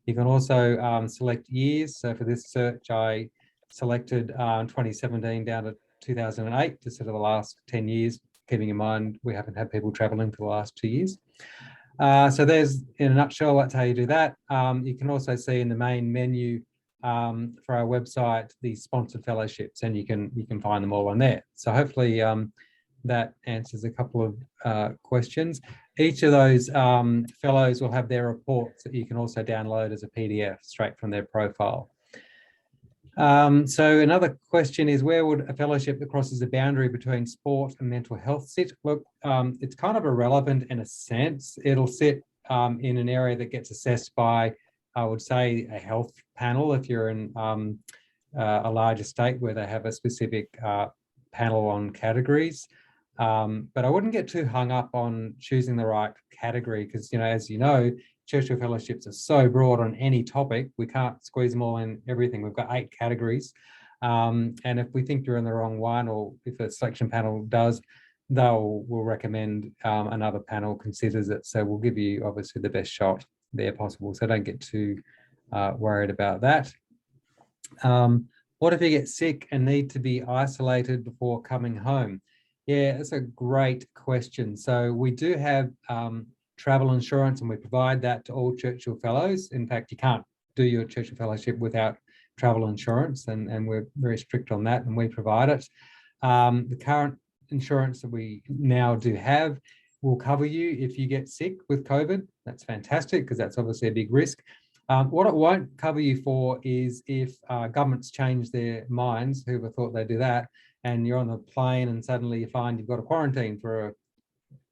You can also select years. So for this search, I selected 2017 down to 2008, just sort of the last 10 years. Keeping in mind, we haven't had people travelling for the last 2 years. So there's, in a nutshell, that's how you do that. You can also see in the main menu for our website, the sponsored fellowships, and you can find them all on there. So hopefully that answers a couple of questions. Each of those fellows will have their reports that you can also download as a PDF straight from their profile. So another question is, where would a fellowship that crosses the boundary between sport and mental health sit? Look, it's kind of irrelevant in a sense. It'll sit in an area that gets assessed by, I would say, a health panel if you're in a larger state where they have a specific panel on categories. But I wouldn't get too hung up on choosing the right category, because, as you know, Churchill Fellowships are so broad on any topic. We can't squeeze them all in everything. We've got 8 categories. And if we think you're in the wrong one, or if a selection panel does, we'll recommend another panel considers it. So we'll give you obviously the best shot there possible. So don't get too worried about that. What if you get sick and need to be isolated before coming home? Yeah, that's a great question. So we do have travel insurance, and we provide that to all Churchill Fellows. In fact, you can't do your Churchill Fellowship without travel insurance, and we're very strict on that, and we provide it. The current insurance that we now do have will cover you if you get sick with COVID. That's fantastic, because that's obviously a big risk. What it won't cover you for is if governments change their minds, whoever thought they'd do that, and you're on the plane and suddenly you find you've got a quarantine for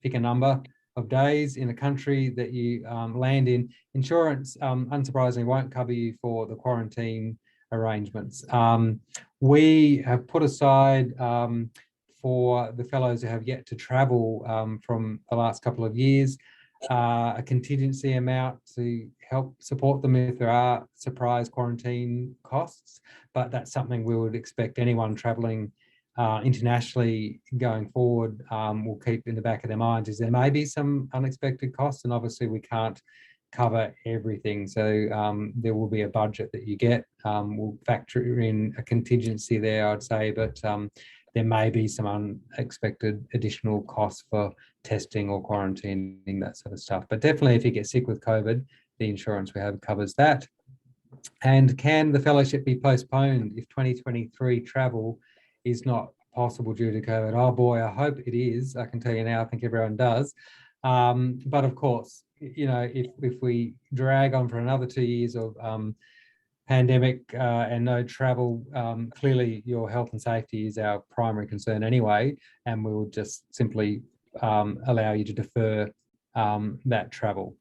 pick a number of days in a country that you land in. Insurance, unsurprisingly, won't cover you for the quarantine arrangements. We have put aside for the fellows who have yet to travel from the last couple of years, a contingency amount to help support them if there are surprise quarantine costs. But that's something we would expect anyone traveling internationally going forward will keep in the back of their minds, is there may be some unexpected costs, and obviously we can't cover everything. So there will be a budget that you get. We'll factor in a contingency there, I'd say, but there may be some unexpected additional costs for testing or quarantining, that sort of stuff. But definitely if you get sick with COVID, the insurance we have covers that. And can the fellowship be postponed if 2023 travel is not possible due to COVID. Oh boy, I hope it is. I can tell you now, I think everyone does. But of course, you know, if we drag on for another 2 years of pandemic and no travel, clearly your health and safety is our primary concern anyway, and we will just simply allow you to defer that travel.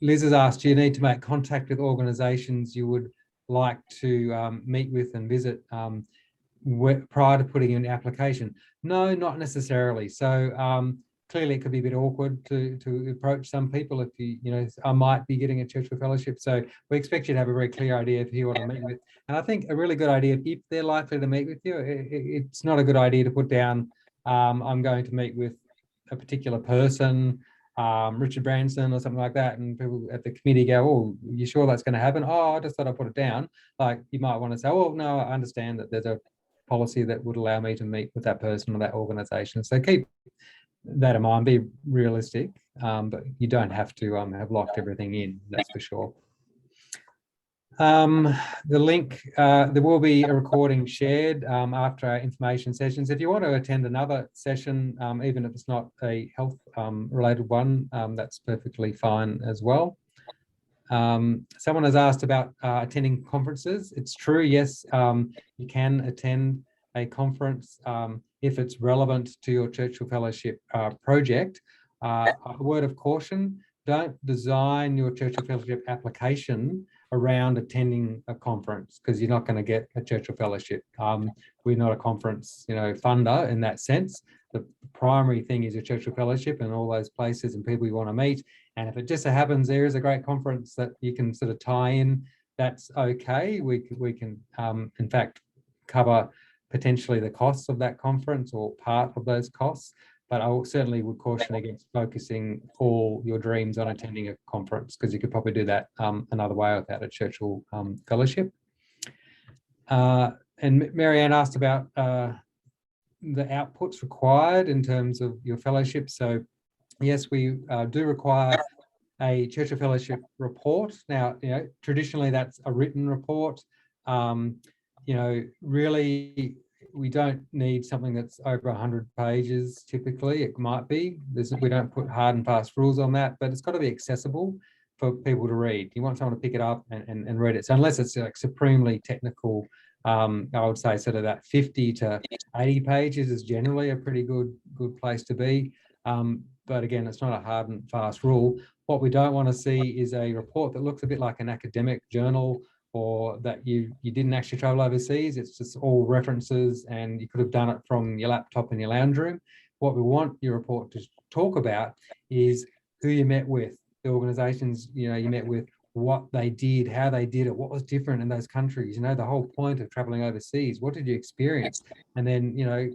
Liz has asked, do you need to make contact with organisations you would like to meet with and visit prior to putting in an application? No, not necessarily. So clearly it could be a bit awkward to approach some people if you know, I might be getting a Churchill Fellowship. So we expect you to have a very clear idea of who you want to meet with. And I think a really good idea, if they're likely to meet with you, it's not a good idea to put down, I'm going to meet with a particular person, Richard Branson or something like that, and people at the committee go, oh, you sure that's going to happen? Oh, I just thought I'd put it down. Like, you might want to say, oh, no, I understand that there's a policy that would allow me to meet with that person or that organisation. So keep that in mind, be realistic, but you don't have to have locked everything in, that's for sure. The link, there will be a recording shared after our information sessions. If you want to attend another session, even if it's not a health related one, that's perfectly fine as well. Someone has asked about attending conferences. It's true, yes, you can attend a conference if it's relevant to your Churchill Fellowship project. A word of caution, don't design your Churchill Fellowship application around attending a conference, because you're not going to get a Churchill Fellowship. We're not a conference, you know, funder in that sense. The primary thing is your Churchill Fellowship and all those places and people you want to meet. And if it just so happens there is a great conference that you can sort of tie in, that's okay. We can, in fact, cover potentially the costs of that conference or part of those costs. But I certainly would caution against focusing all your dreams on attending a conference, because you could probably do that another way without a Churchill Fellowship. And Marianne asked about the outputs required in terms of your fellowship. So yes, we do require a Churchill Fellowship report. Now, you know, traditionally that's a written report. You know, really, we don't need something that's over 100 pages. Typically, it might be. We don't put hard and fast rules on that, but it's got to be accessible for people to read. You want someone to pick it up and read it. So unless it's like supremely technical, I would say sort of that 50 to 80 pages is generally a pretty good place to be. But again, it's not a hard and fast rule. What we don't want to see is a report that looks a bit like an academic journal, or that you didn't actually travel overseas. It's just all references and you could have done it from your laptop in your lounge room. What we want your report to talk about is who you met with, the organisations, you know, you met with, what they did, how they did it, what was different in those countries, you know, the whole point of traveling overseas, what did you experience? And then, you know,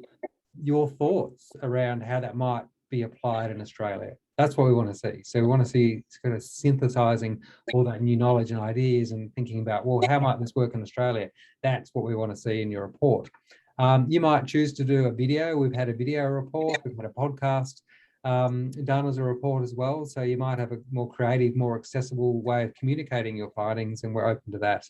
your thoughts around how that might be applied in Australia. That's what we want to see. So we want to see kind of synthesizing all that new knowledge and ideas and thinking about, well, how might this work in Australia? That's what we want to see in your report. You might choose to do a video. We've had a video report, we've had a podcast done as a report as well. So you might have a more creative, more accessible way of communicating your findings, and we're open to that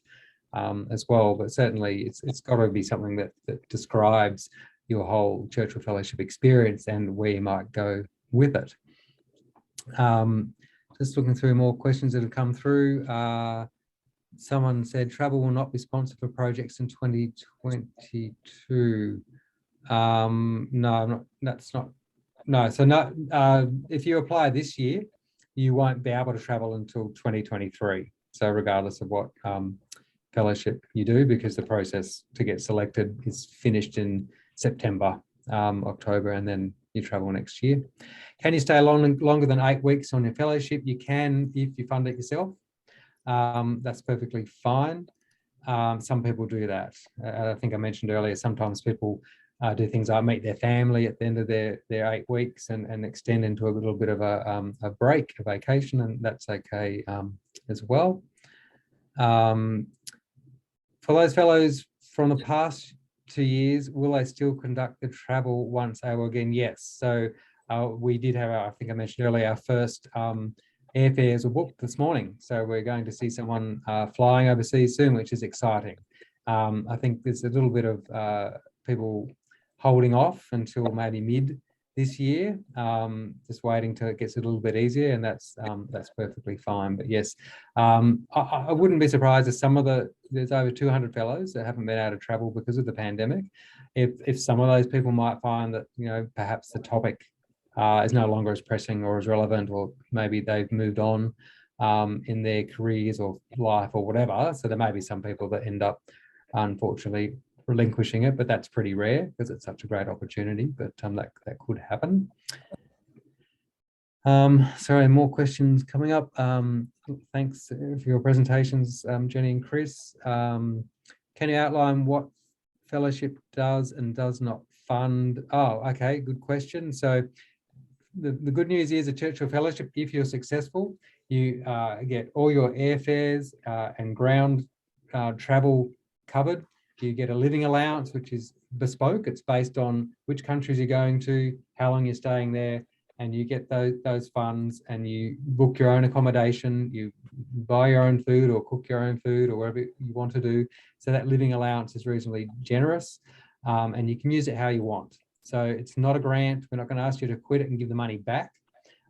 as well. But certainly it's got to be something that describes your whole Churchill Fellowship experience and where you might go with it. Just looking through more questions that have come through. Someone said travel will not be sponsored for projects in 2022. No, that's not. No, so no. If you apply this year, you won't be able to travel until 2023. So regardless of what fellowship you do, because the process to get selected is finished in September, October, and then you travel next year. Can you stay longer than 8 weeks on your fellowship? You can if you fund it yourself. That's perfectly fine. Some people do that. I think I mentioned earlier, sometimes people do things like meet their family at the end of their 8 weeks and extend into a little bit of a break, a vacation, and that's okay as well. For those fellows from the past 2 years, will they still conduct the travel once able again? Yes. So we did have, I think I mentioned earlier, our first airfares were booked this morning. So we're going to see someone flying overseas soon, which is exciting. I think there's a little bit of people holding off until maybe mid this year, just waiting till it gets a little bit easier, and that's perfectly fine. But yes, I wouldn't be surprised if there's over 200 fellows that haven't been able to travel because of the pandemic. If some of those people might find that, you know, perhaps the topic is no longer as pressing or as relevant, or maybe they've moved on in their careers or life or whatever. So there may be some people that end up, unfortunately, relinquishing it, but that's pretty rare because it's such a great opportunity. But that could happen. Sorry, more questions coming up. Thanks for your presentations, Jenny and Chris. Can you outline what fellowship does and does not fund? Oh, okay, good question. So the good news is a Churchill Fellowship, if you're successful, you get all your airfares and ground travel covered. You get a living allowance, which is bespoke. It's based on which countries you're going to, how long you're staying there, and you get those funds, and you book your own accommodation, you buy your own food or cook your own food or whatever you want to do. So that living allowance is reasonably generous, and you can use it how you want. So it's not a grant. We're not going to ask you to quit it and give the money back.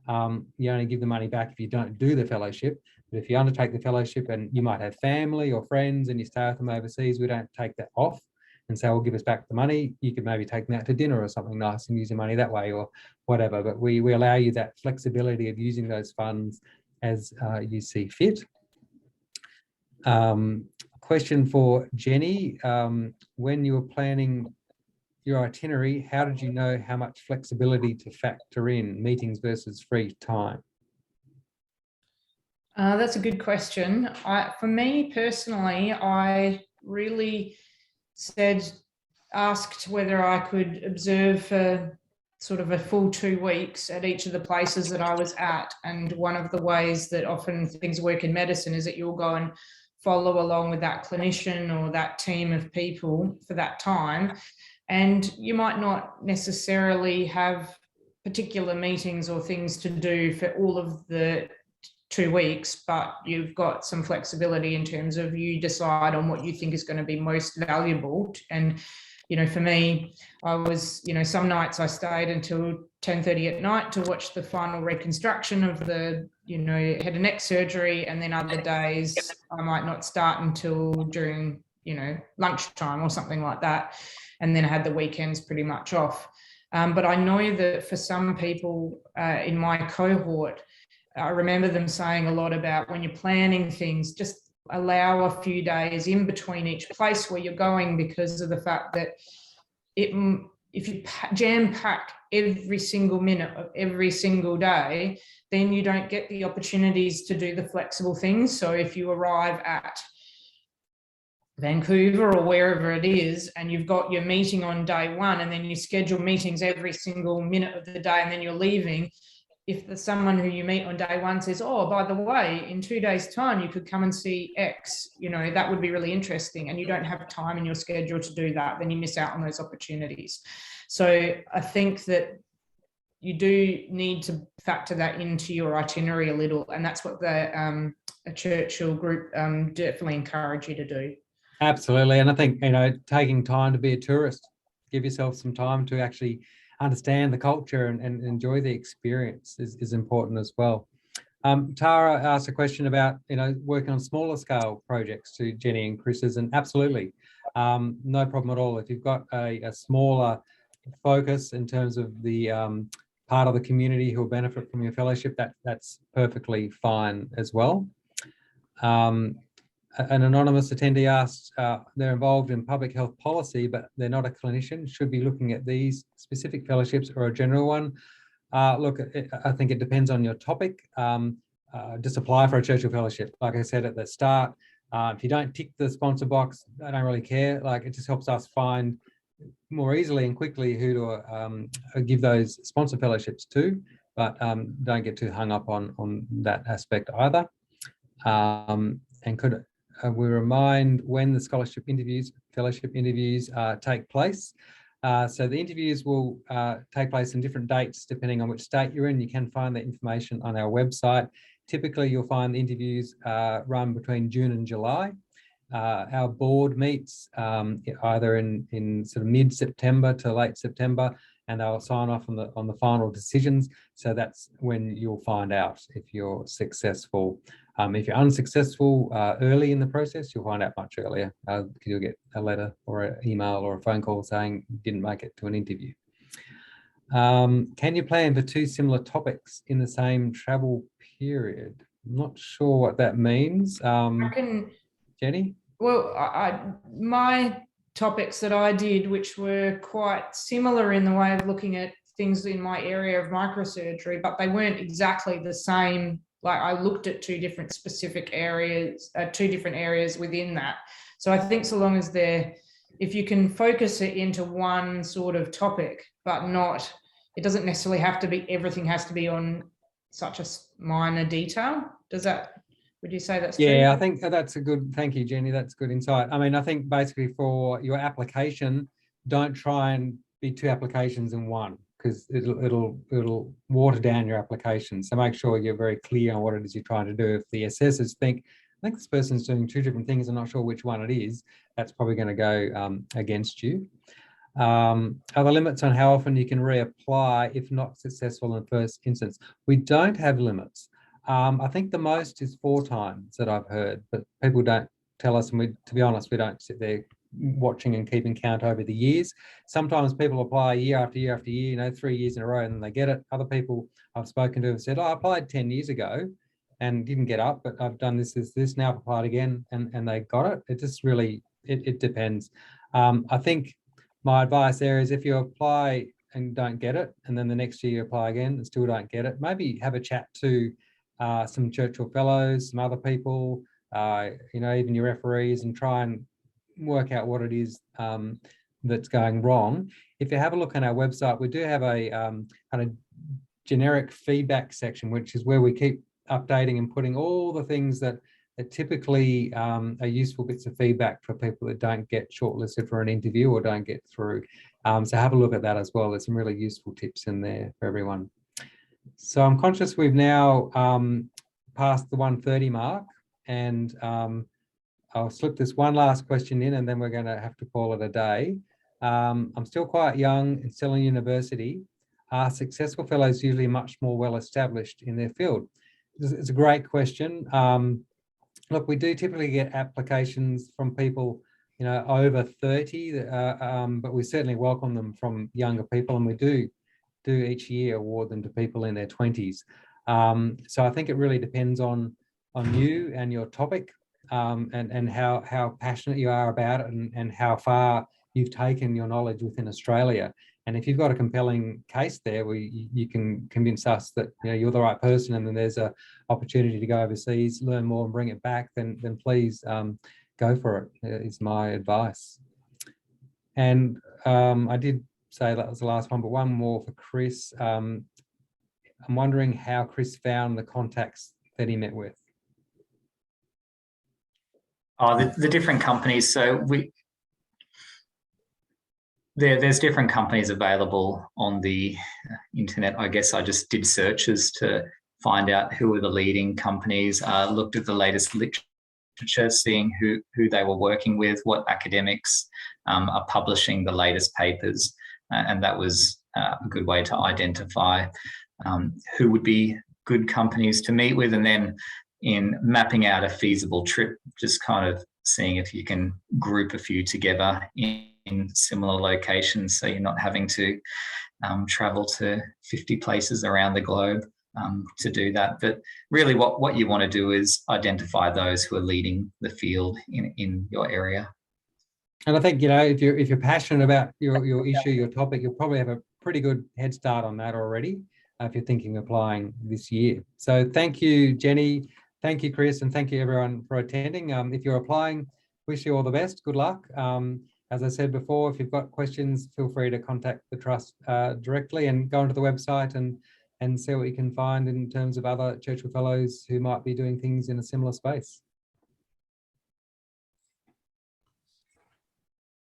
You only give the money back if you don't do the fellowship. But if you undertake the fellowship and you might have family or friends and you stay with them overseas, we don't take that off and say, well, give us back the money. You could maybe take them out to dinner or something nice and use your money that way or whatever. But we allow you that flexibility of using those funds as you see fit. Question for Jenny. When you were planning your itinerary, how did you know how much flexibility to factor in, meetings versus free time? That's a good question. For me personally, I really asked whether I could observe for sort of a full 2 weeks at each of the places that I was at. And one of the ways that often things work in medicine is that you'll go and follow along with that clinician or that team of people for that time. And you might not necessarily have particular meetings or things to do for all of the 2 weeks, but you've got some flexibility in terms of you decide on what you think is going to be most valuable. And, you know, for me, I was, you know, some nights I stayed until 10:30 at night to watch the final reconstruction of the, you know, head and neck surgery. And then other days I might not start until during, you know, lunchtime or something like that. And then I had the weekends pretty much off. But I know that for some people in my cohort, I remember them saying a lot about when you're planning things, just allow a few days in between each place where you're going, because of the fact that if you jam pack every single minute of every single day, then you don't get the opportunities to do the flexible things. So if you arrive at Vancouver or wherever it is, and you've got your meeting on day one, and then you schedule meetings every single minute of the day, and then you're leaving, if there's someone who you meet on day one says, oh, by the way, in 2 days' time, you could come and see X, you know, that would be really interesting, and you don't have time in your schedule to do that, then you miss out on those opportunities. So I think that you do need to factor that into your itinerary a little, and that's what the Churchill group definitely encourage you to do. Absolutely. And I think, you know, taking time to be a tourist, give yourself some time to actually understand the culture and enjoy the experience is important as well. Tara asked a question about, you know, working on smaller scale projects to Jenny and Chris's, and absolutely, no problem at all. If you've got a smaller focus in terms of the part of the community who will benefit from your fellowship, that's perfectly fine as well. An anonymous attendee asked, they're involved in public health policy, but they're not a clinician, should be looking at these specific fellowships or a general one. Look, I think it depends on your topic. Just apply for a Churchill Fellowship. Like I said at the start, if you don't tick the sponsor box, I don't really care. Like, it just helps us find more easily and quickly who to give those sponsor fellowships to, but don't get too hung up on that aspect either. And could we remind when the fellowship interviews take place? So the interviews will take place in different dates depending on which state you're in. You can find that information on our website. Typically, you'll find the interviews run between June and July. our board meets either in sort of mid-September to late September, and they'll sign off on the final decisions. So that's when you'll find out if you're successful. If you're unsuccessful early in the process, you'll find out much earlier. You'll get a letter or an email or a phone call saying you didn't make it to an interview. Can you plan for 2 similar topics in the same travel period? I'm not sure what that means. Jenny? Well, my topics that I did, which were quite similar in the way of looking at things in my area of microsurgery, but they weren't exactly the same. Like, I looked at 2 different specific areas, 2 different areas within that. So I think so long as if you can focus it into one sort of topic, but not, it doesn't necessarily have to be, everything has to be on such a minor detail. Would you say that's true? Yeah, I think that's a good, thank you, Jenny. That's good insight. I mean, I think basically for your application, don't try and be 2 applications in one, because it'll water down your application. So make sure you're very clear on what it is you're trying to do. If the assessors think, I think this person's doing 2 different things, I'm not sure which one it is, that's probably going to go against you. Are there limits on how often you can reapply if not successful in the first instance? We don't have limits. I think the most is 4 times that I've heard, but people don't tell us, and to be honest, we don't sit there watching and keeping count over the years. Sometimes people apply year after year after year, 3 years in a row, and then they get it. Other people I've spoken to have said, I applied 10 years ago and didn't get up, but I've done this, now I've applied again, and they got it. It just really, it depends. I think my advice there is, if you apply and don't get it, and then the next year you apply again and still don't get it, maybe have a chat to some Churchill Fellows, some other people, even your referees, and try and work out what it is that's going wrong. If you have a look on our website, we do have a kind of generic feedback section, which is where we keep updating and putting all the things that typically are useful bits of feedback for people that don't get shortlisted for an interview or don't get through. So have a look at that as well. There's some really useful tips in there for everyone. So I'm conscious we've now passed the 1:30 mark, and I'll slip this one last question in, and then we're going to have to call it a day. I'm still quite young and still in university. Are successful fellows usually much more well established in their field? It's a great question. Look, we do typically get applications from people, over 30, but we certainly welcome them from younger people, and we do each year award them to people in their 20s. So I think it really depends on you and your topic, and how passionate you are about it, and how far you've taken your knowledge within Australia. And if you've got a compelling case there where you can convince us that you're the right person, and then there's an opportunity to go overseas, learn more and bring it back, then please go for it, is my advice. And I did say that was the last one, but one more for Chris. I'm wondering how Chris found the contacts that he met with. The different companies. So there's different companies available on the internet. I guess I just did searches to find out who were the leading companies, looked at the latest literature, seeing who they were working with, what academics are publishing the latest papers. And that was a good way to identify who would be good companies to meet with. And then in mapping out a feasible trip, just kind of seeing if you can group a few together in similar locations, so you're not having to travel to 50 places around the globe to do that. But really what you want to do is identify those who are leading the field in your area. And I think, if you're passionate about your issue, your topic, you'll probably have a pretty good head start on that already if you're thinking of applying this year. So thank you, Jenny. Thank you, Chris, and thank you everyone for attending. If you're applying, wish you all the best. Good luck. As I said before, if you've got questions, feel free to contact the Trust directly, and go onto the website and see what you can find in terms of other Churchill Fellows who might be doing things in a similar space.